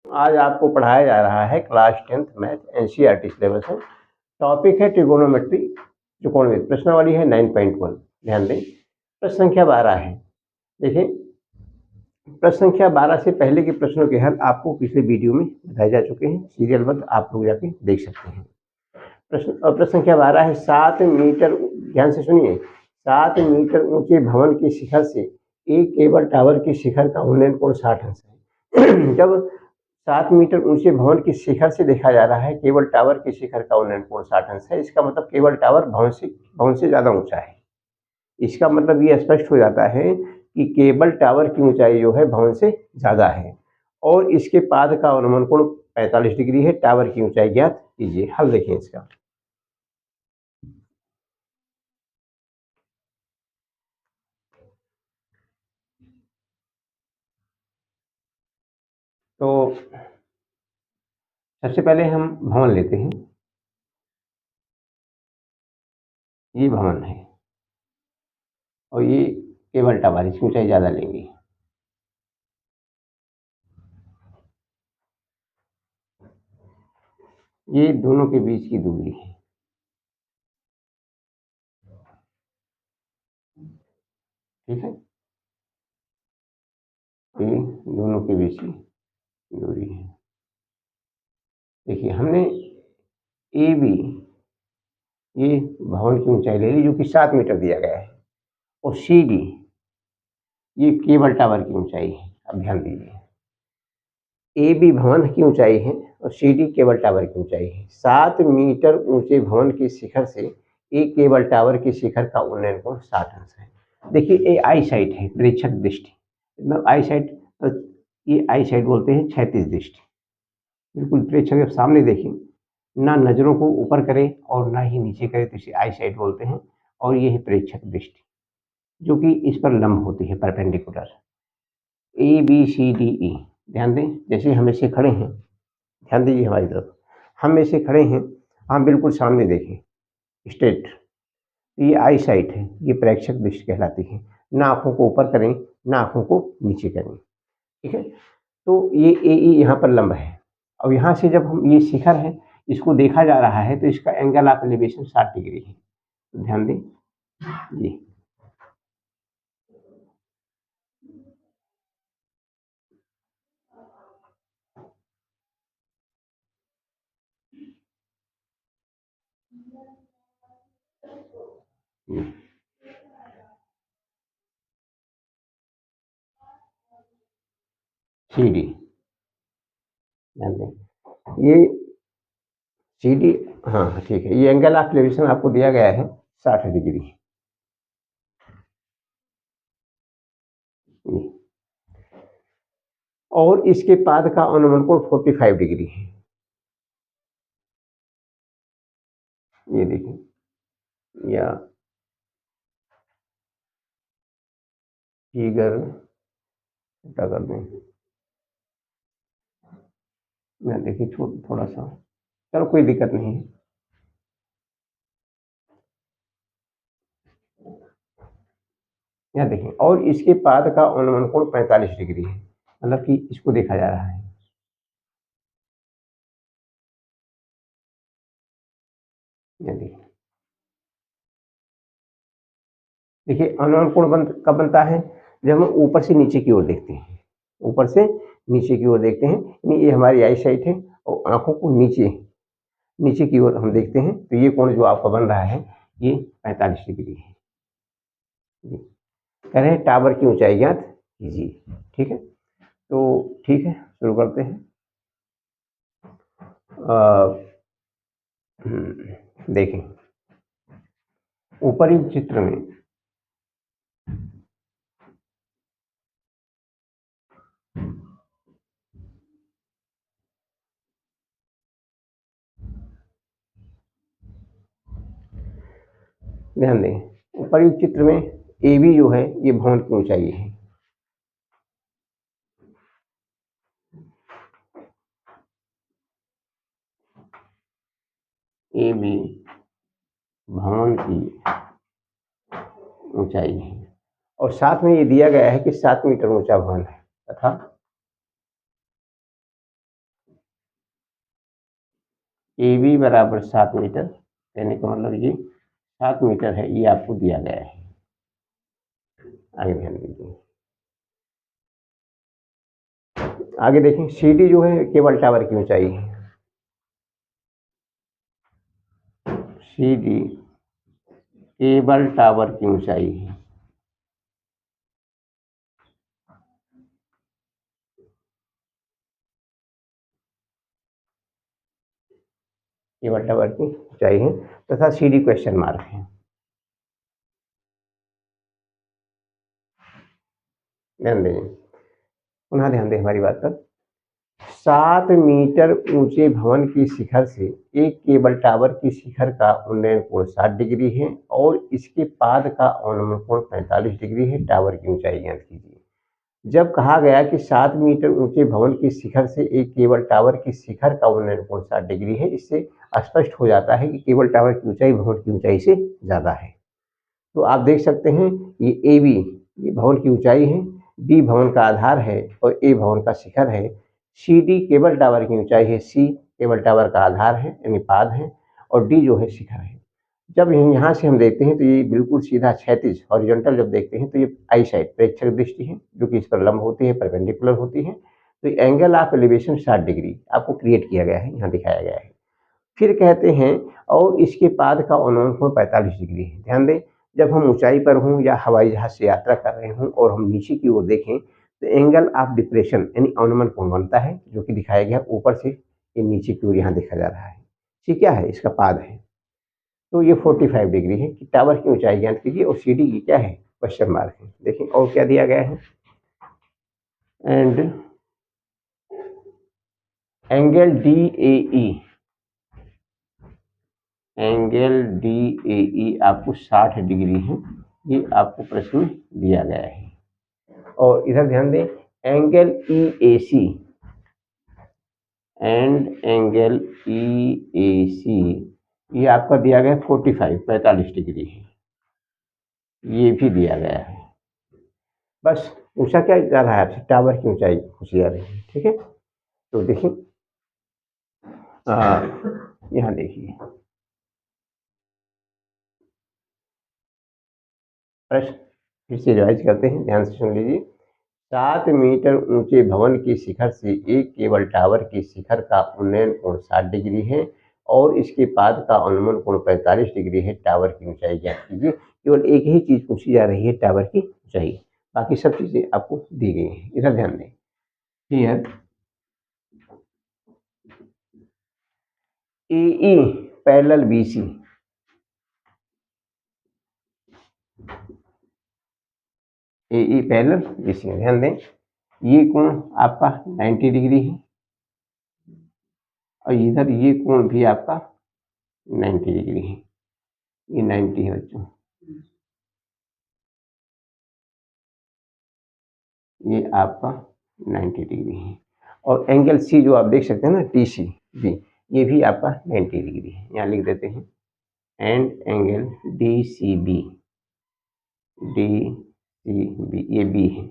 आज आपको पढ़ाया जा रहा है class 10th math NCERT syllabus है। टॉपिक है ट्रिगोनोमेट्री, त्रिकोणमिति, प्रश्नावली है 9.1। ध्यान दें, प्रश्न संख्या 12 है। देखिए, प्रश्न संख्या 12 से पहले के प्रश्नों के हल आपको पिछले वीडियो में बताए जा चुके हैं, सीरियलबद्ध आप लोग जाके देख सकते हैं। प्रश्न संख्या 12 है, 7 मीटर, ध्यान से सुनिए, 7 मीटर ऊंचे भवन के शिखर से एक केबल टावर के शिखर का उन्नयन कोण 60 अंश है। जब 7 मीटर ऊंचे भवन के शिखर से देखा जा रहा है, केबल टावर के शिखर का उन्नयन कोण 60 अंश है, इसका मतलब केबल टावर भवन से ज्यादा ऊंचा है। इसका मतलब ये स्पष्ट हो जाता है कि केबल टावर की ऊंचाई जो है भवन से ज्यादा है, और इसके पाद का अवनमन कोण 45 डिग्री है। टावर की ऊंचाई ज्ञात कीजिए। हल देखें इसका। तो सबसे पहले हम भवन लेते हैं। ये भवन है और ये केबल टावर, इसकी ऊंचाई ज्यादा लेंगे। ये दोनों के बीच की दूरी है। ठीक है, ये दोनों के बीच की दूरी है। देखिए, हमने ए बी, ये भवन की ऊंचाई ले ली जो कि 7 मीटर दिया गया है, और सी डी ये केबल टावर की ऊंचाई है। अब ध्यान दीजिए, ए बी भवन की ऊंचाई है और सी डी केबल टावर की ऊंचाई है। 7 मीटर ऊंचे भवन के शिखर से एक केबल टावर के शिखर का उन्नयन कोण 60 अंश है। देखिए, ये आई साइट है, प्रेक्षक दृष्टि, मतलब आई साइट, ये आई साइट बोलते हैं क्षैतिज दृष्टि। बिल्कुल प्रेक्षक जब सामने देखें, ना नजरों को ऊपर करे और ना ही नीचे करे, तो इसे आई साइट बोलते हैं। और ये है प्रेक्षक दृष्टि, जो कि इस पर लंब होती है, perpendicular. A B C D E, ध्यान दें, जैसे हम ऐसे खड़े हैं, ध्यान दीजिए हमारी तरफ, हम ऐसे खड़े हैं, हम बिल्कुल सामने देखें स्ट्रेट, ये आई साइट है, ये प्रेक्षक दृष्टि कहलाती है। ना आंखों को ऊपर करें, ना आंखों को नीचे करें। ठीक है, तो ये ए ई यहाँ पर लंब है। और यहाँ से जब हम, ये शिखर है, इसको देखा जा रहा है, तो इसका एंगल ऑफ एलिवेशन 60 डिग्री है। तो ध्यान दें जी। सी डी, ध्यान दें, ये सी डी, हाँ ठीक है, ये एंगल ऑफ एलिवेशन आपको दिया गया है 60 डिग्री। और इसके पाद का अनुमान कोण 45 डिग्री है। ये देखिए, या फिगर क्या कर दें, मैं देखिए थोड़ा सा, चलो कोई दिक्कत नहीं है। यहाँ देखें, और इसके पाद का अनुमान कोण 45 डिग्री है, मतलब कि इसको देखा जा रहा है। यहाँ देखिए, अनुमान कोण कब बनता है, जब हम ऊपर से नीचे की ओर देखते हैं। ऊपर से नीचे की ओर देखते हैं, यानी ये हमारी आई साइट है, और आंखों को नीचे नीचे की ओर हम देखते हैं, तो ये कोण जो आपका बन रहा है, ये 45 डिग्री है। कह रहे हैं टावर की ऊंचाई ज्ञात कीजिए। ठीक है, तो ठीक है, शुरू करते हैं। देखें, ऊपरी चित्र में ध्यान दें, ऊपरी चित्र में ए बी जो है, ये भवन की ऊंचाई है। ए बी भवन की ऊंचाई है, और साथ में ये दिया गया है कि 7 मीटर ऊंचा भवन है, तथा ए बी बराबर 7 मीटर, कहने का मतलब ये 7 मीटर है, ये आपको दिया गया है। आगे ध्यान दीजिए, आगे देखें सी डी जो है केबल टावर की ऊंचाई है। सी डी केबल टावर की ऊंचाई है। केबल टावर की ऊंचाई है तथा सी डी क्वेश्चन मार्क है। ध्यान दें, पुनः ध्यान दें हमारी बात पर। 7 मीटर ऊंचे भवन की शिखर से एक केबल टावर की शिखर का उन्नयन कोण 60 डिग्री है और इसके पाद का अवनमन कोण 45 डिग्री है। टावर की ऊंचाई ज्ञात कीजिए। जब कहा गया कि 7 मीटर ऊंचे भवन की शिखर से एक केबल टावर की शिखर का उन्नयन कोण 60 डिग्री है, इससे स्पष्ट हो जाता है कि केबल टावर की ऊंचाई भवन की ऊंचाई से ज्यादा है। तो आप देख सकते हैं ये ए बी, ये भवन की ऊंचाई है, बी भवन का आधार है और ए भवन का शिखर है। सी डी केबल टावर की ऊंचाई है, सी केबल टावर का आधार है यानी पाद है और डी जो है शिखर है। जब यहाँ से हम देखते हैं तो ये बिल्कुल सीधा क्षैतिज हॉरिजॉन्टल जब देखते हैं तो ये आई साइड प्रेक्षक दृष्टि है जो कि इस पर लंब होती है, परपेंडिकुलर होती है। तो एंगल ऑफ एलिवेशन 60 डिग्री आपको क्रिएट किया गया है, यहाँ दिखाया गया है। फिर कहते हैं और इसके पाद का अवनमन कोण 45 डिग्री है। ध्यान दें, जब हम ऊंचाई पर हों या हवाई जहाज से यात्रा कर रहे हों और हम नीचे की ओर देखें तो एंगल ऑफ डिप्रेशन यानी अवनमन कोण बनता है, जो कि दिखाया गया ऊपर से ये नीचे की ओर यहाँ देखा जा रहा है। ठीक, क्या है इसका पाद है, तो ये 45 डिग्री है। कि टावर की ऊंचाई ज्ञात कीजिए और सी डी की क्या है, क्वेश्चन मार्क है। देखिए और क्या दिया गया है, and angle D A E, angle D A E आपको 60 डिग्री है, ये आपको प्रश्न में दिया गया है। और इधर ध्यान दें, angle E A C and angle E A C ये आपका दिया गया 45 डिग्री है, ये भी दिया गया है। बस पूछा क्या जा रहा है आपसे, टावर की ऊंचाई पूछी जा रही है। ठीक है, तो देखिए यहाँ देखिए प्रश्न फिर से रिवाइज करते हैं, ध्यान से सुन लीजिए। 7 मीटर ऊंचे भवन की शिखर से एक केबल टावर की शिखर का उन्नयन कोण 60 डिग्री है और इसके पाद का अनुमान कोण 45 डिग्री है। टावर की ऊंचाई ज्ञात कीजिए। केवल एक ही चीज पूछी जा रही है, टावर की ऊंचाई, बाकी सब चीजें आपको दी गई हैं। इधर ध्यान दें, here A E parallel B C, A E parallel B C, ध्यान दें ये कोण आपका 90 डिग्री है और इधर ये कोण भी आपका 90 डिग्री है, ये 90 है बच्चों, ये आपका 90 डिग्री है। और एंगल सी जो आप देख सकते हैं ना, टी सी बी, ये भी आपका 90 डिग्री है। यहाँ लिख देते हैं and angle D C B, D C B ये बी है,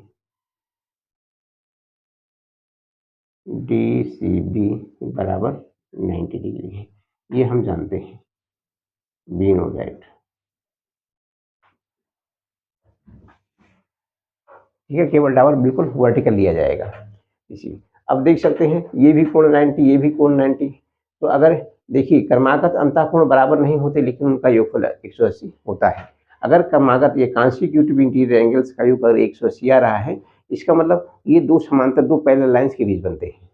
डी सी बी बराबर 90 डिग्री है, ये हम जानते हैं, बी नो दैट। ठीक है, केबल टावर बिल्कुल वर्टिकल लिया जाएगा इसी। अब देख सकते हैं ये भी कोण 90, ये भी कोण 90। तो अगर देखिए क्रमागत अंतःकोण बराबर नहीं होते लेकिन उनका योगफल 180 होता है। अगर क्रमागत ये कॉन्सिक्यूटिव इंटीरियर एंगल्स का योग अगर 180 आ रहा है, इसका मतलब ये दो समांतर, दो पैरेलल लाइंस के बीच बनते हैं।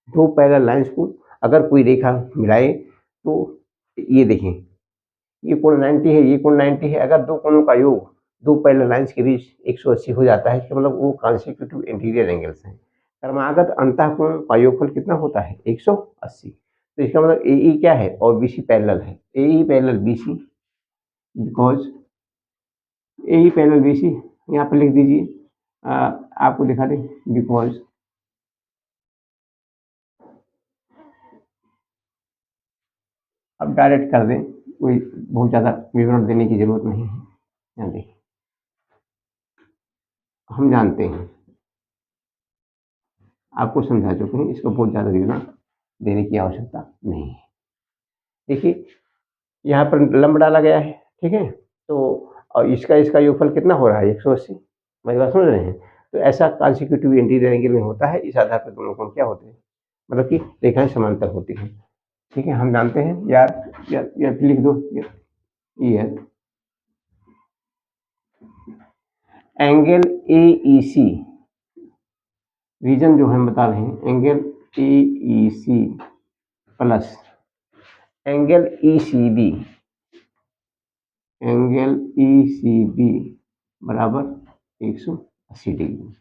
दो पैरेलल लाइंस को अगर कोई रेखा मिलाए तो ये देखें, ये कोण 90 है, ये कोण 90 है, अगर दो कोणों का योग दो पैरेलल लाइंस के बीच 180 हो जाता है, इसका मतलब वो कॉन्सिक्यूटिव इंटीरियर एंगल्स हैं। क्रमागत अंतःकोण का योगफल कितना होता है, 180। तो इसका मतलब ए ई क्या है और बी सी पैरेलल है, A E parallel B C, because A E parallel B C, यहाँ पर लिख दीजिए, आपको दिखा दें, बिकॉज अब डायरेक्ट कर दें, कोई बहुत ज़्यादा विवरण देने की जरूरत नहीं है। यहाँ देखिए हम जानते हैं, आपको समझा चुके हैं, इसको बहुत ज़्यादा विवरण देने की आवश्यकता नहीं है। देखिए यहाँ पर लंब डाला गया है, ठीक है, तो और इसका योगफल कितना हो रहा है 180। मेरी बात समझ रहे हैं? तो ऐसा कॉन्सिक्यूटिव इंटीरियर एंगल में होता है, इस आधार पर दोनों कोण क्या होते हैं, मतलब कि रेखाएं समांतर होती हैं, ठीक है। हम जानते हैं या लिख दो ये एंगल AEC, रीजन जो हम बता रहे हैं angle AEC plus angle ECB, angle ECB बराबर 180 डिग्री।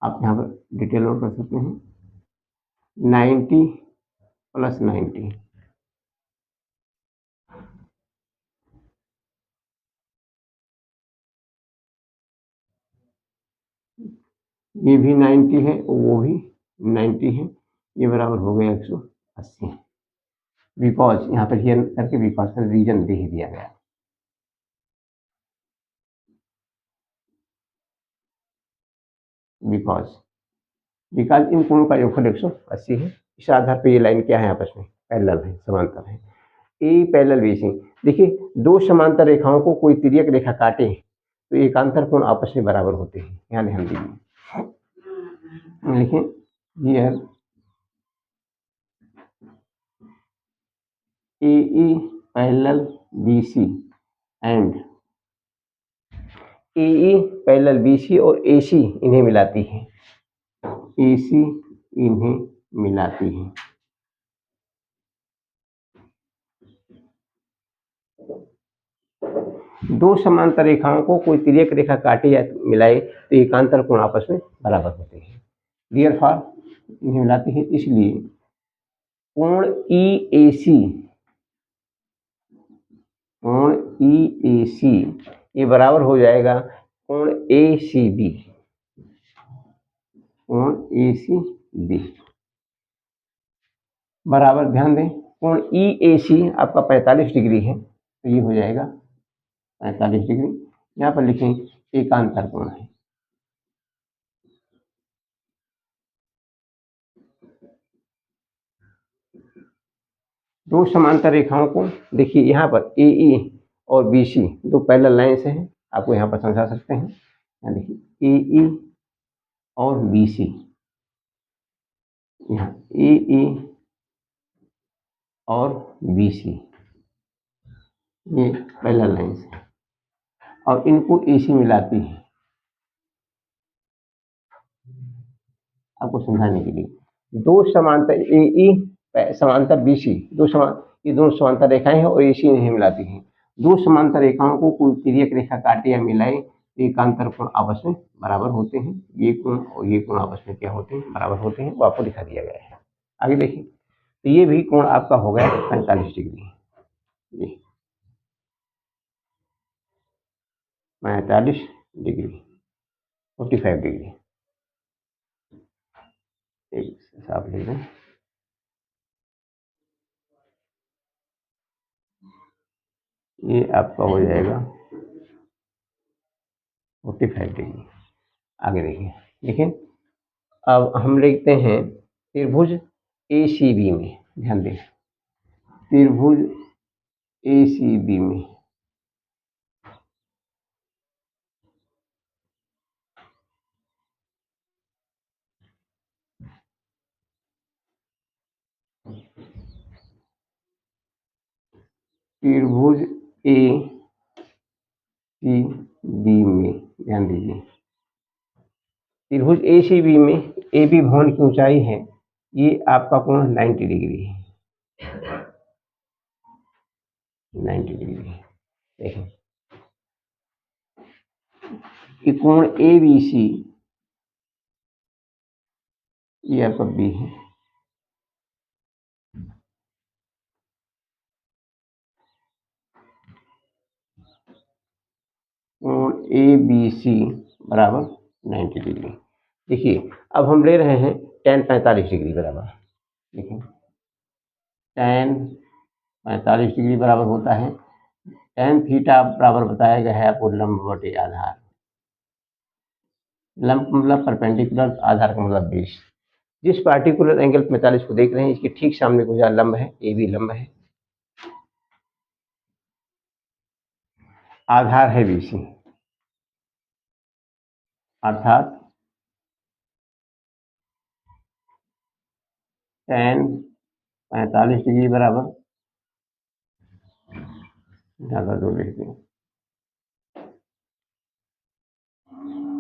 आप यहाँ पर डिटेल और कर सकते हैं 90 प्लस 90, ये भी 90 है और वो भी 90 है, ये बराबर हो गया 180। बिकॉज यहाँ पर हियर करके बिकॉज का रीजन दे ही दिया गया। बिकॉज इन कोणों का योगफल 180 है। इस आधार पर ये लाइन क्या है, आपस में पैरेलल है, समांतर है। ए पैरेलल BC, देखिए दो समांतर रेखाओं को कोई तिर्यक रेखा काटे तो एकांतर कोण आपस में बराबर होते हैं। यहाँ ध्यान दीजिए, लिखें here AE parallel BC and AE parallel BC और AC इन्हें मिलाती है, AC इन्हें मिलाती है। दो समांतर रेखाओं को कोई तिर्यक रेखा काटे या मिलाए तो एकांतर कोण आपस में बराबर होते हैं। डियर फॉर इन्हें मिलाती है, इसलिए कोण EAC ये बराबर हो जाएगा कोण ACB, कोण ACB बराबर, ध्यान दें कोण EAC आपका 45 डिग्री है, तो ये हो जाएगा 45 डिग्री। यहाँ पर लिखें एकांतर कोण है। दो समांतर रेखाओं को देखिए, यहाँ पर AE और BC दो पैरेलल लाइंस हैं, आपको यहाँ पर समझा सकते हैं। यहाँ देखिए AE और BC, यहाँ AE और BC ये पैरेलल लाइंस हैं और इनको AC मिलाती है। आपको समझाने के लिए दो समांतर AE समांतर BC ये दोनों समांतर रेखाएं हैं और AC इन्हें मिलाती हैं। दो समांतर रेखाओं को कोई तिर्यक रेखा काटे या मिलाए तो एकांतर कोण आपस में बराबर होते हैं। ये कोण और ये कोण आपस में क्या होते हैं, बराबर होते हैं, वो आपको दिखा दिया गया है। आगे देखिए, तो ये भी कोण आपका हो गया 45 डिग्री, ये 45 डिग्री 45 डिग्री, एक हिसाब ले लें। ये आपका हो जाएगा 45 डिग्री। आगे देखिए अब हम लिखते हैं त्रिभुज ACB में, ध्यान दें त्रिभुज ACB में त्रिभुज ACB में ध्यान दीजिए, त्रिभुज ACB में AB भवन की ऊंचाई है, ये आपका कोण 90 डिग्री है, 90 डिग्री। देखें कि कोण ABC ये आपका B है, कोण ABC बराबर 90 डिग्री। देखिए अब हम ले रहे हैं tan 45 डिग्री बराबर, देखिए tan 45 डिग्री बराबर होता है tan थीटा बराबर बताया गया है आपको लंब बटे आधार। लंब मतलब परपेंडिकुलर, आधार का मतलब बेस। जिस पार्टिकुलर एंगल 45 को देख रहे हैं इसके ठीक सामने को जहाँ लंब है, ये भी लंब है, आधार है BC, अर्थात tan 45 डिग्री बराबर, ज़्यादा दूर लिखते हैं,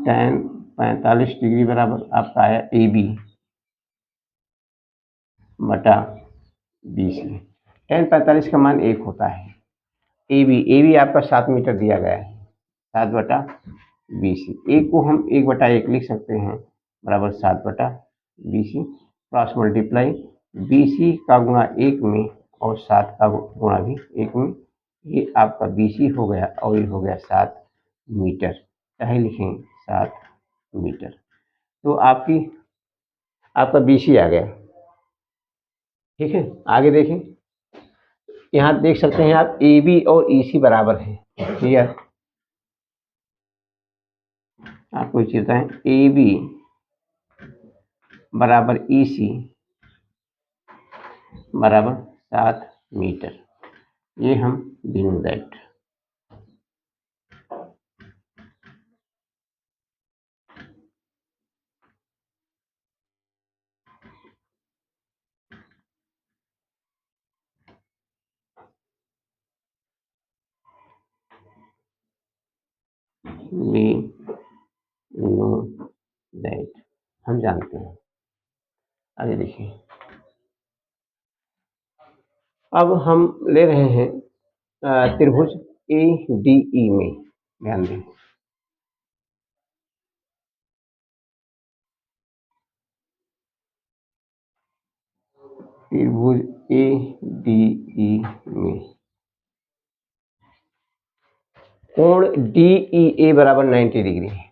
tan 45 डिग्री बराबर आपका आया AB बटा BC। tan 45 का मान 1 होता है। AB आपका 7 मीटर दिया गया है, 7 बटा BC। एक को हम 1 बटा 1 लिख सकते हैं बराबर 7 बटा BC, क्रॉस मल्टीप्लाई BC का गुणा 1 में और 7 का गुणा भी 1 में, ये आपका BC हो गया और ये हो गया 7 मीटर, चाहे लिखें 7 मीटर। तो आपका BC आ गया। ठीक है, आगे देखें, यहाँ देख सकते हैं आप AB और EC बराबर है। क्लियर? आपको चीज बताएं, AB बराबर EC बराबर 7 मीटर, ये हम know that. We know that, हम जानते हैं। आगे देखिए, अब हम ले रहे हैं त्रिभुज ADE में, ध्यान दें। त्रिभुज ADE में कोण DEA बराबर 90 डिग्री है।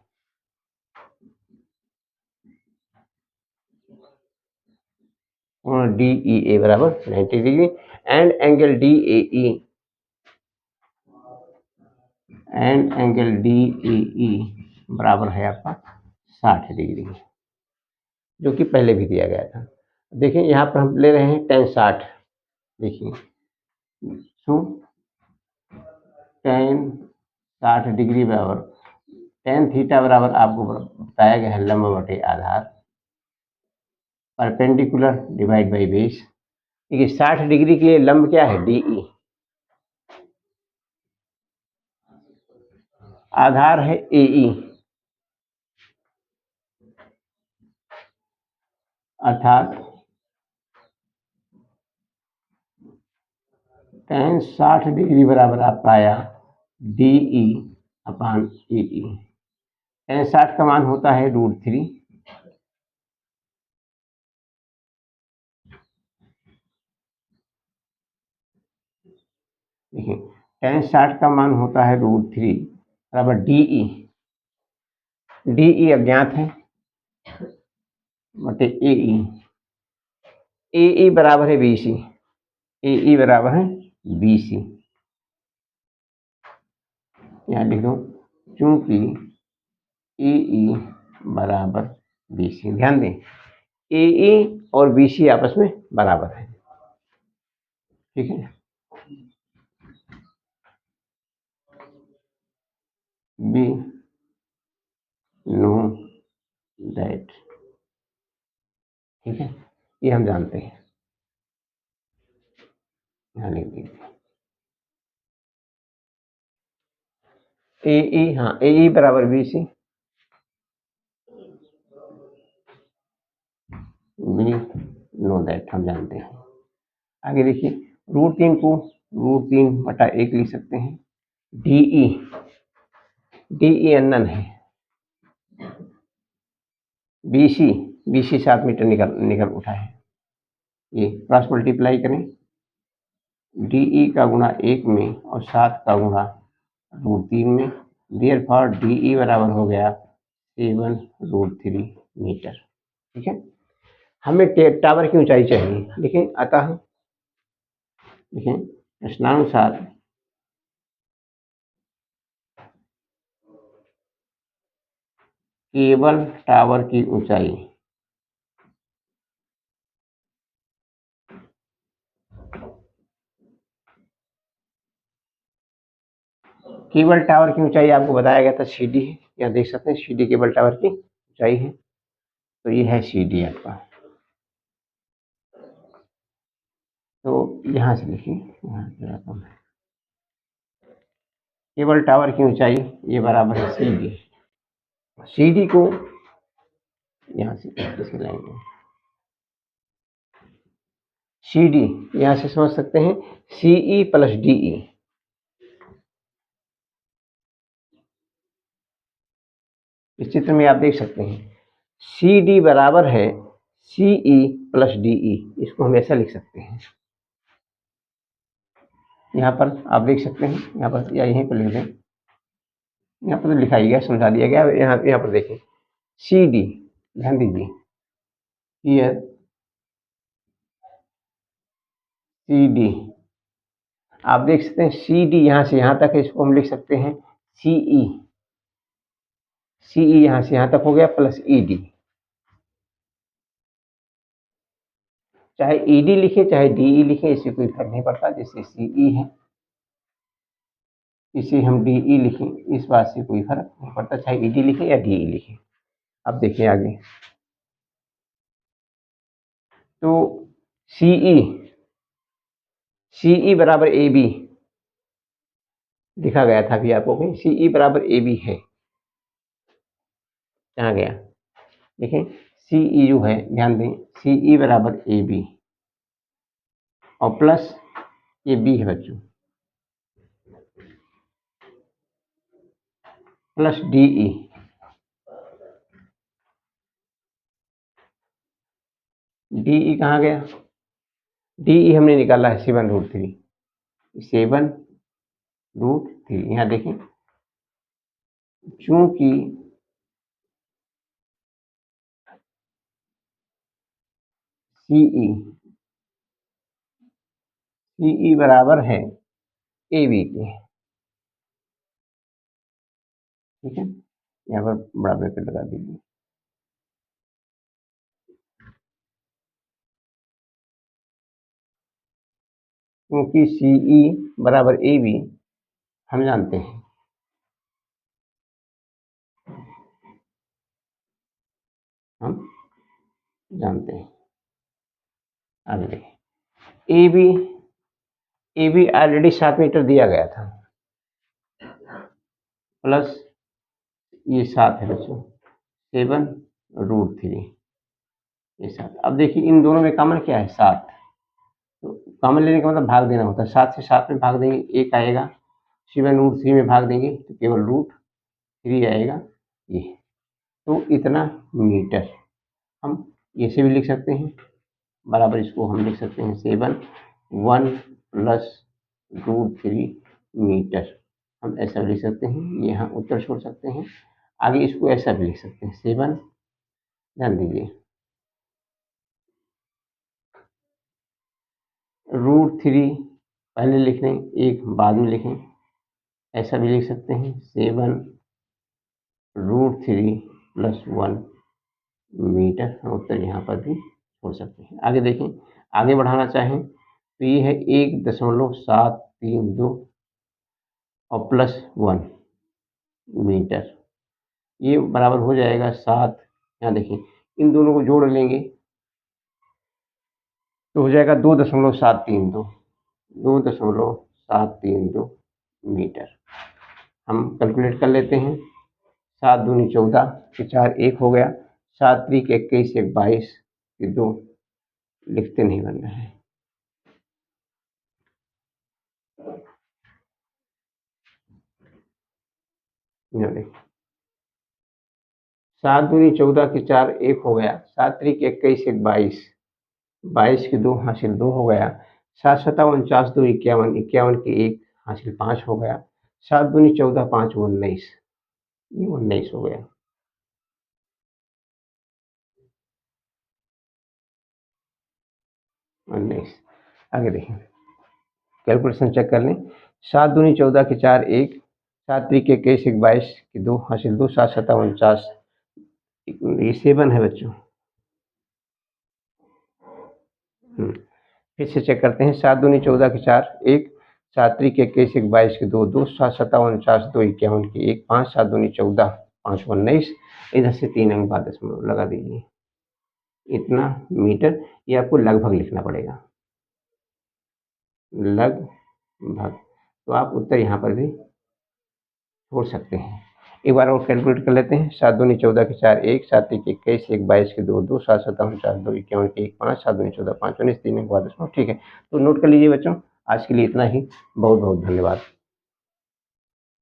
कोण DEA बराबर 90 डिग्री एंड एंगल DAE बराबर है आपका 60 डिग्री, जो कि पहले भी दिया गया था। देखिए यहाँ पर हम ले रहे हैं tan 60। देखिए tan 60 डिग्री बराबर tan थीटा बराबर आपको बताया गया है लंब बटे आधार, परपेंडिकुलर डिवाइड बाई बेस। देखिए 60 डिग्री के लिए लंब क्या है? DE, आधार है AE, अर्थात tan 60 डिग्री बराबर आपका आया DE अपान AE। tan 60 का मान होता है √3, देखिए tan 60 का मान होता है √3 बराबर DE अज्ञात है बटे AE बराबर है BC, AE बराबर है BC। यहाँ लिख दो, चूंकि AE बराबर BC, ध्यान दें AE और BC आपस में बराबर है। ठीक है, बी नो दैट, ठीक है, ये हम जानते हैं। यहाँ लिख दीजिए AE, हाँ AE बराबर BC, बी नो दैट हम जानते हैं। आगे देखिए, √3 को √3 बटा 1 लिख सकते हैं। DE अननोन है, BC 7 मीटर निकल उठा है, ये क्रॉस मल्टीप्लाई करें DE का गुणा 1 में और 7 का गुणा √3 में, देयरफॉर DE बराबर हो गया 7√3 मीटर। ठीक है, हमें टावर की ऊंचाई चाहिए। देखें, अतः देखें प्रश्नानुसार केबल टावर की ऊंचाई केबल टावर की ऊंचाई आपको बताया गया था CD है, यहाँ देख सकते हैं CD केबल टावर की ऊंचाई है, तो ये है CD आपका। तो यहाँ से लिखिए, यहाँ से कम है, केबल टावर की ऊंचाई ये बराबर है CD। CD को यहाँ से इसके लाएंगे, CD यहाँ से समझ सकते हैं CE प्लस DE। इस चित्र में आप देख सकते हैं CD बराबर है CE प्लस DE, इसको हम ऐसा लिख सकते हैं। यहाँ पर आप देख सकते हैं, यहाँ पर या यहीं पर लिख दें, यहाँ पर तो लिखा ही गया, समझा दिया गया। यहाँ पर देखें CD, ध्यान दीजिए, हियर CD आप देख सकते हैं CD यहाँ से यहाँ तक है, इसको हम लिख सकते हैं CE। CE यहाँ से यहाँ तक हो गया प्लस ED, चाहे ED लिखें चाहे DE लिखें, इससे कोई फर्क नहीं पड़ता। जैसे CE है इसे हम DE लिखें, इस बात से कोई फर्क नहीं पड़ता, चाहे ED लिखें या DE लिखें। अब देखिए आगे, तो CE बराबर AB लिखा गया था अभी आपको, CE बराबर AB है, कहाँ गया, देखें CE जो है, ध्यान दें CE बराबर AB और प्लस ये B है बच्चों, प्लस DE। DE कहाँ गया, DE हमने निकाला है 7√3, 7√3। यहाँ देखें चूंकि CE बराबर है AB के, ठीक है, यहाँ पर बड़ा ब्रैकेट लगा दीजिए। क्योंकि CE बराबर AB हम जानते हैं, आगे देखें AB ऑलरेडी 7 मीटर दिया गया था, प्लस ये 7 है बच्चों, 7√3, ये 7। अब देखिए इन दोनों में कॉमन क्या है, 7, तो कॉमन लेने का मतलब भाग देना होता है। 7 से 7 में भाग देंगे 1 आएगा, 7√3 में भाग देंगे तो केवल √3 आएगा, ये तो इतना मीटर। हम ऐसे भी लिख सकते हैं, बराबर इसको हम लिख सकते हैं 7 प्लस √3 मीटर, हम ऐसा भी लिख सकते हैं, यहाँ उत्तर छोड़ सकते हैं। आगे इसको ऐसा भी लिख सकते हैं 7, ध्यान दीजिए √3 पहले लिख लें, 1 बाद में लिखें, ऐसा भी लिख सकते हैं 7√3 प्लस 1 मीटर, हम उत्तर यहाँ पर भी छोड़ सकते हैं। आगे देखें, आगे बढ़ाना चाहें तो ये है 1.732 और प्लस 1 मीटर, ये बराबर हो जाएगा 7। यहाँ देखिए इन दोनों को जोड़ लेंगे तो हो जाएगा 2.732 मीटर। हम कैलकुलेट कर लेते हैं, 7 दूनी 14 के 4 1 हो गया, 7 त्रिक 21 1 22 के 2 लिखते नहीं बन रहे हैं। यहाँ देखिए 7 दूनी 14 के 4 1 हो गया, 7 त्रिक 21 1 22, 22 के 2 हासिल 2 हो गया, 7 7 49 2 51, 51 के 1 हासिल 5 हो गया, 7 दूनी 14 5 19, ये 19 हो गया। आगे देखें, कैलकुलेशन चेक कर लें, 7 दूनी 14 के 4 1, 7 त्रिक 21 1 22 के 2 हासिल 2, 7 7 49, ये 7 है बच्चों। फिर से चेक करते हैं, 7 दूनी 14 के 4 1, 7 त्रिक 21 1 22 के 2 2 7 57 49 2 51 के 1 5 7 दूनी 14 5 19 इधर से 3 अंक बाद दशमलव लगा दीजिए। इतना मीटर ये आपको लगभग लिखना पड़ेगा, लगभग। तो आप उत्तर यहाँ पर भी छोड़ सकते हैं। एक बार और कैलकुलेट कर लेते हैं। 7 दूनी 14 के 4 1 7 त्रिक 21 1 22 के 2 2 7 57 49 2 51 के 1 5 7 दूनी 14 5 19 3 अंक बाद दशमलव। ठीक है, तो नोट कर लीजिए बच्चों। आज के लिए इतना ही। बहुत बहुत धन्यवाद।